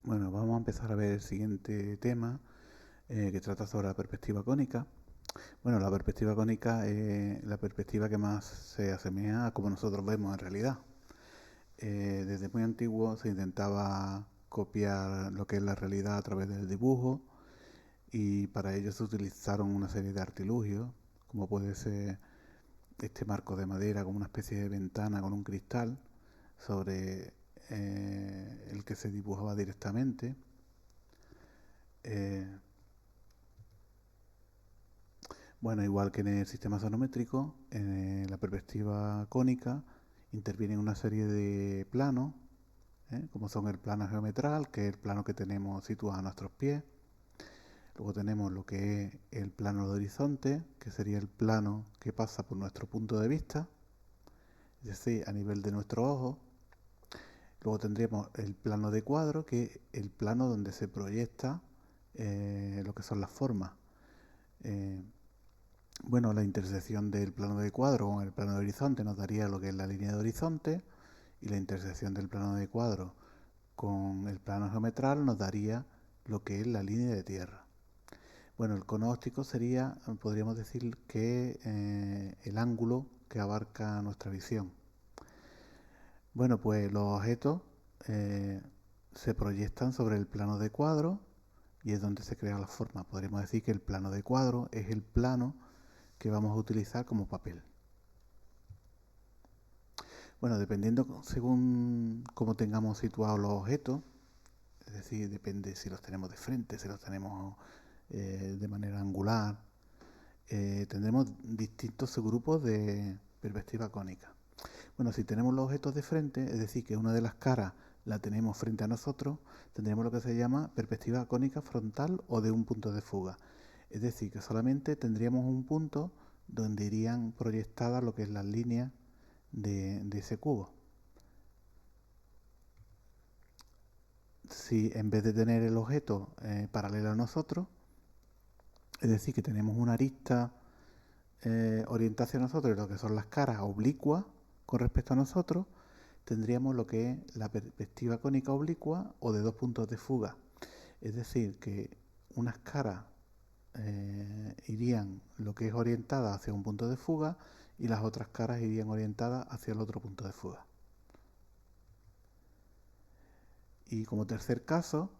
Bueno, vamos a empezar a ver el siguiente tema que trata sobre la perspectiva cónica. Bueno, la perspectiva cónica es la perspectiva que más se asemeja a como nosotros vemos en realidad. Desde muy antiguo se intentaba copiar lo que es la realidad a través del dibujo y para ello se utilizaron una serie de artilugios, como puede ser este marco de madera como una especie de ventana con un cristal sobre el que se dibujaba directamente. Eh, Bueno, igual que en el sistema sonométrico, en la perspectiva cónica intervienen una serie de planos, como son el plano geometral, que es el plano que tenemos situado a nuestros pies. Luego tenemos lo que es el plano de horizonte, que sería el plano que pasa por nuestro punto de vista, es decir, a nivel de nuestro ojo. Luego tendríamos el plano de cuadro, que es el plano donde se proyecta lo que son las formas. Eh, Bueno, la intersección del plano de cuadro con el plano de horizonte nos daría lo que es la línea de horizonte y la intersección del plano de cuadro con el plano geometral nos daría lo que es la línea de tierra. Bueno, el cono óptico sería, podríamos decir, que el ángulo que abarca nuestra visión. Bueno, pues los objetos eh, se proyectan sobre el plano de cuadro y es donde se crea la forma. Podríamos decir que el plano de cuadro es el plano que vamos a utilizar como papel. Bueno, dependiendo según cómo tengamos situados los objetos, es decir, depende si los tenemos de frente, si los tenemos de manera angular, tendremos distintos grupos de perspectiva cónica. Bueno, si tenemos los objetos de frente, es decir, que una de las caras la tenemos frente a nosotros, tendremos lo que se llama perspectiva cónica frontal o de un punto de fuga. Es decir, que solamente tendríamos un punto donde irían proyectadas lo que es las líneas de ese cubo. Si en vez de tener el objeto paralelo a nosotros, es decir, que tenemos una arista orientada hacia nosotros, lo que son las caras oblicuas con respecto a nosotros, tendríamos lo que es la perspectiva cónica oblicua o de dos puntos de fuga. Es decir, que unas caras irían lo que es orientada hacia un punto de fuga y las otras caras irían orientadas hacia el otro punto de fuga. Y como tercer caso,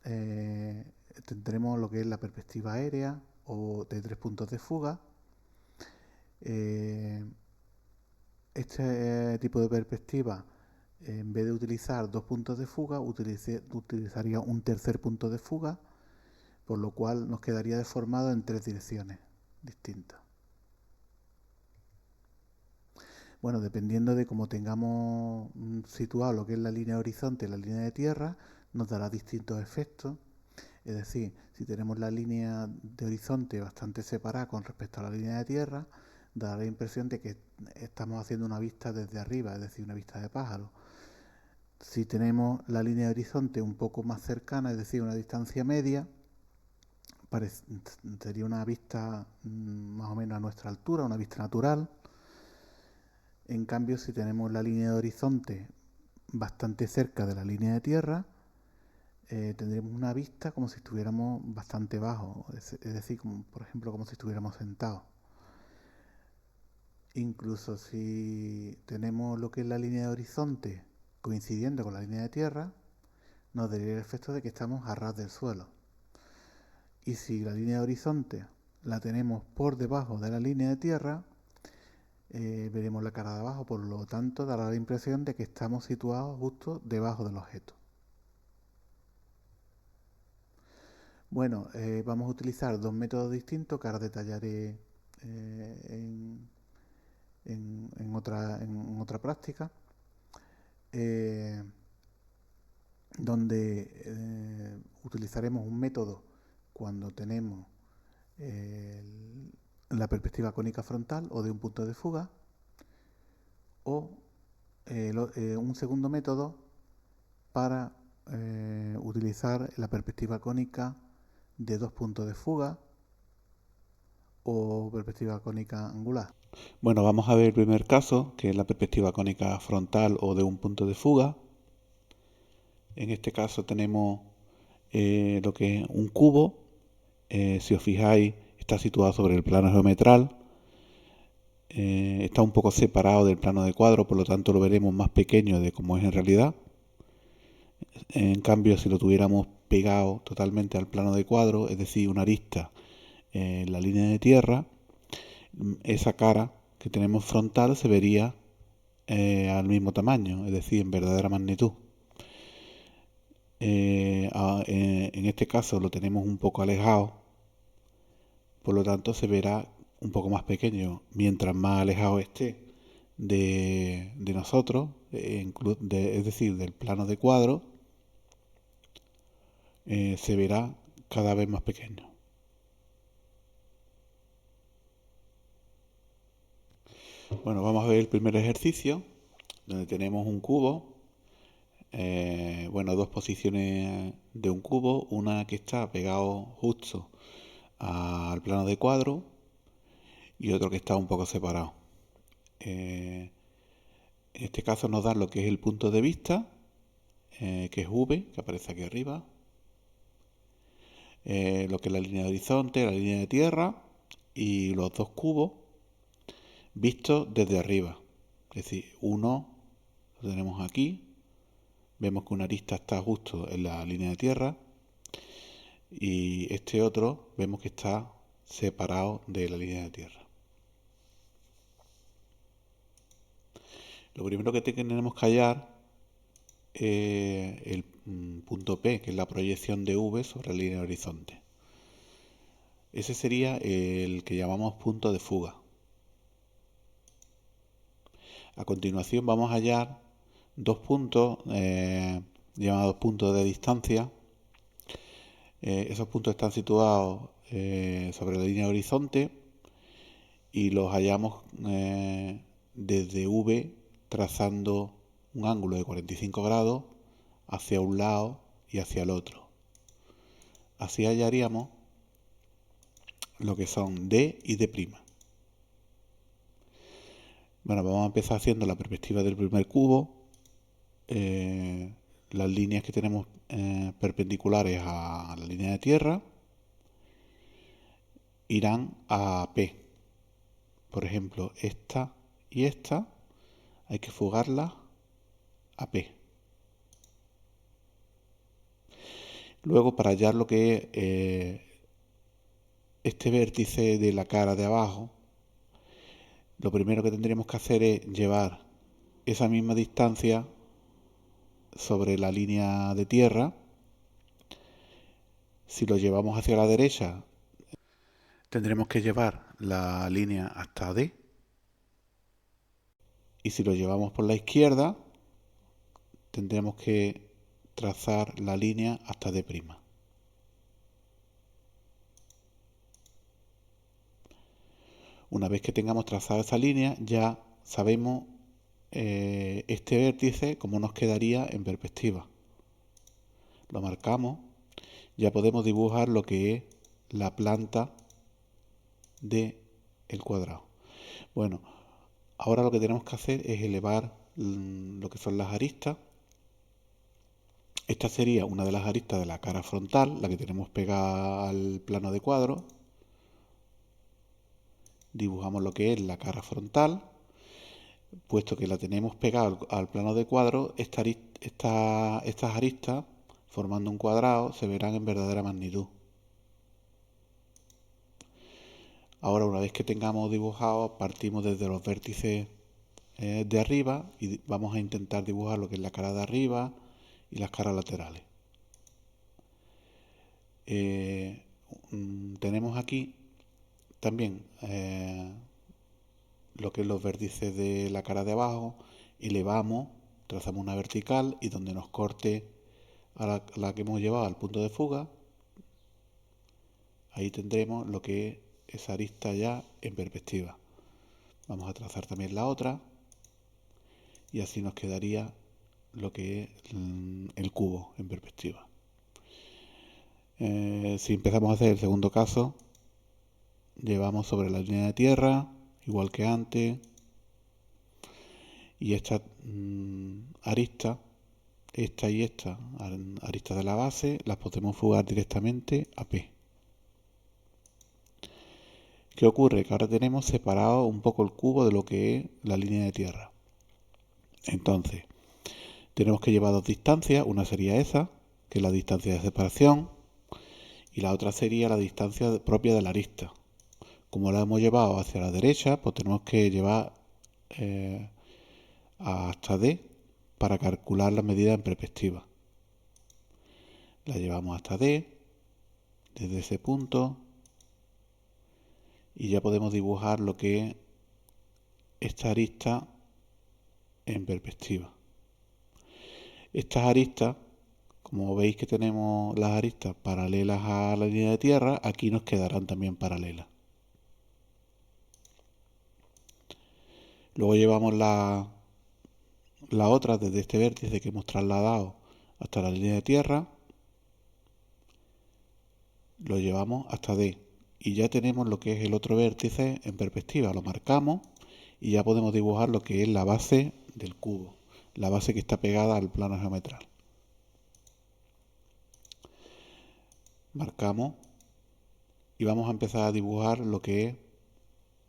eh, tendremos lo que es la perspectiva aérea o de tres puntos de fuga. Eh, este tipo de perspectiva, en vez de utilizar dos puntos de fuga, utilizaría un tercer punto de fuga, por lo cual nos quedaría deformado en tres direcciones distintas. Bueno, dependiendo de cómo tengamos situado lo que es la línea de horizonte y la línea de tierra, nos dará distintos efectos. Es decir, si tenemos la línea de horizonte bastante separada con respecto a la línea de tierra, da la impresión de que estamos haciendo una vista desde arriba, es decir, una vista de pájaro. Si tenemos la línea de horizonte un poco más cercana, es decir, una distancia media, sería una vista más o menos a nuestra altura, una vista natural. En cambio, si tenemos la línea de horizonte bastante cerca de la línea de tierra, tendremos una vista como si estuviéramos bastante bajo, es decir, como, por ejemplo, como si estuviéramos sentados. Incluso si tenemos lo que es la línea de horizonte coincidiendo con la línea de tierra, nos daría el efecto de que estamos a ras del suelo. Y si la línea de horizonte la tenemos por debajo de la línea de tierra, veremos la cara de abajo, por lo tanto dará la impresión de que estamos situados justo debajo del objeto. Bueno, vamos a utilizar dos métodos distintos que ahora detallaré en, en otra práctica, eh, donde utilizaremos un método cuando tenemos la perspectiva cónica frontal o de un punto de fuga, o un segundo método para utilizar la perspectiva cónica de dos puntos de fuga o perspectiva cónica angular. Bueno, vamos a ver el primer caso, que es la perspectiva cónica frontal o de un punto de fuga. En este caso tenemos lo que es un cubo. Si os fijáis, está situado sobre el plano geometral. Está un poco separado del plano de cuadro, por lo tanto lo veremos más pequeño de como es en realidad. En cambio, si lo tuviéramos pegado totalmente al plano de cuadro, es decir, una arista en la línea de tierra, esa cara que tenemos frontal se vería al mismo tamaño, es decir, en verdadera magnitud. En este caso lo tenemos un poco alejado, por lo tanto se verá un poco más pequeño. Mientras más alejado esté de nosotros, es decir, del plano de cuadro, se verá cada vez más pequeño. Bueno, vamos a ver el primer ejercicio, donde tenemos un cubo. Bueno, dos posiciones de un cubo, una que está pegado justo al plano de cuadro y otro que está un poco separado. En este caso nos da lo que es el punto de vista, que es V, que aparece aquí arriba, lo que es la línea de horizonte, la línea de tierra y los dos cubos vistos desde arriba. Es decir, uno lo tenemos aquí, vemos que una arista está justo en la línea de tierra y este otro vemos que está separado de la línea de tierra. Lo primero que tenemos que hallar es el punto P, que es la proyección de V sobre la línea de horizonte. Ese sería el que llamamos punto de fuga. A continuación vamos a hallar dos puntos llamados puntos de distancia. Esos puntos están situados sobre la línea de horizonte y los hallamos desde V trazando un ángulo de 45 grados hacia un lado y hacia el otro. Así hallaríamos lo que son D y D'. Bueno, vamos a empezar haciendo la perspectiva del primer cubo. Las líneas que tenemos perpendiculares a la línea de tierra irán a P. Por ejemplo, esta y esta hay que fugarlas a P. Luego, para hallar lo que es este vértice de la cara de abajo, lo primero que tendríamos que hacer es llevar esa misma distancia sobre la línea de tierra. Si lo llevamos hacia la derecha, tendremos que llevar la línea hasta D. Y si lo llevamos por la izquierda, tendremos que trazar la línea hasta D'. Una vez que tengamos trazada esa línea, ya sabemos este vértice cómo nos quedaría en perspectiva. Lo marcamos, ya podemos dibujar lo que es la planta del cuadrado. Bueno, ahora lo que tenemos que hacer es elevar lo que son las aristas. Esta sería una de las aristas de la cara frontal, la que tenemos pegada al plano de cuadro. Dibujamos lo que es la cara frontal. Puesto que la tenemos pegada al plano de cuadro, estas aristas, formando un cuadrado, se verán en verdadera magnitud. Ahora, una vez que tengamos dibujado, partimos desde los vértices de arriba y vamos a intentar dibujar lo que es la cara de arriba y las caras laterales. Tenemos aquí también lo que es los vértices de la cara de abajo, elevamos, trazamos una vertical y donde nos corte a la que hemos llevado al punto de fuga, ahí tendremos lo que es esa arista ya en perspectiva. Vamos a trazar también la otra y así nos quedaría lo que es el cubo en perspectiva. Si empezamos a hacer el segundo caso, llevamos sobre la línea de tierra, igual que antes, y esta arista esta y esta aristas de la base las podemos fugar directamente a P. ¿Qué ocurre? Que ahora tenemos separado un poco el cubo de lo que es la línea de tierra. Entonces, tenemos que llevar dos distancias. Una sería esa, que es la distancia de separación, y la otra sería la distancia propia de la arista. Como la hemos llevado hacia la derecha, pues tenemos que llevar hasta D para calcular la medida en perspectiva. La llevamos hasta D, desde ese punto, y ya podemos dibujar lo que es esta arista en perspectiva. Estas aristas, como veis que tenemos las aristas paralelas a la línea de tierra, aquí nos quedarán también paralelas. Luego llevamos la otra desde este vértice que hemos trasladado hasta la línea de tierra, lo llevamos hasta D y ya tenemos lo que es el otro vértice en perspectiva. Lo marcamos y ya podemos dibujar lo que es la base del cubo, la base que está pegada al plano geometral. Marcamos y vamos a empezar a dibujar lo que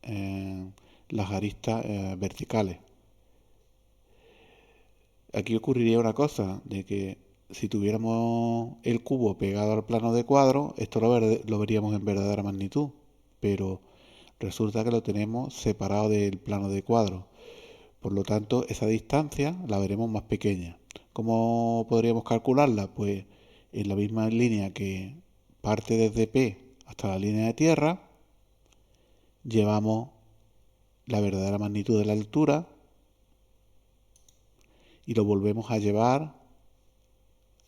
es las aristas verticales. Aquí ocurriría una cosa, de que si tuviéramos el cubo pegado al plano de cuadro, esto lo veríamos en verdadera magnitud, pero resulta que lo tenemos separado del plano de cuadro. Por lo tanto, esa distancia la veremos más pequeña. ¿Cómo podríamos calcularla? Pues en la misma línea que parte desde P hasta la línea de tierra, llevamos la verdadera magnitud de la altura y lo volvemos a llevar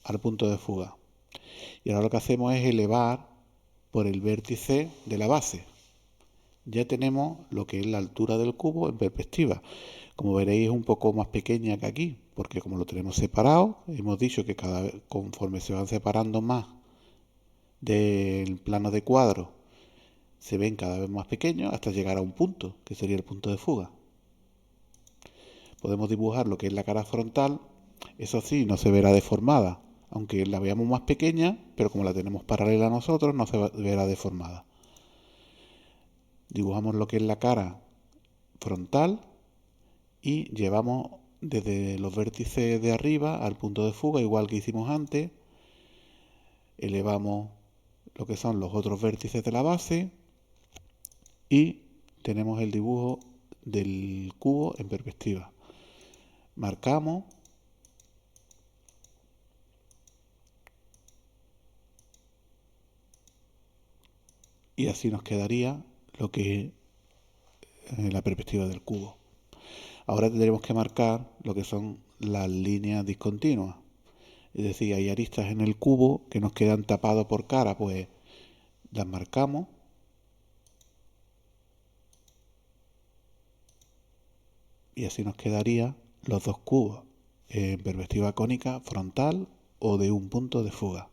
al punto de fuga. Y ahora lo que hacemos es elevar por el vértice de la base. Ya tenemos lo que es la altura del cubo en perspectiva. Como veréis es un poco más pequeña que aquí, porque como lo tenemos separado, hemos dicho que cada vez, conforme se van separando más del plano de cuadro, se ven cada vez más pequeños hasta llegar a un punto, que sería el punto de fuga. Podemos dibujar lo que es la cara frontal, eso sí, no se verá deformada, aunque la veamos más pequeña, pero como la tenemos paralela a nosotros, no se verá deformada. Dibujamos lo que es la cara frontal y llevamos desde los vértices de arriba al punto de fuga, igual que hicimos antes. Elevamos lo que son los otros vértices de la base y tenemos el dibujo del cubo en perspectiva. Marcamos y así nos quedaría lo que es la perspectiva del cubo. Ahora tendremos que marcar lo que son las líneas discontinuas. Es decir, hay aristas en el cubo que nos quedan tapados por cara, pues las marcamos y así nos quedarían los dos cubos en perspectiva cónica frontal o de un punto de fuga.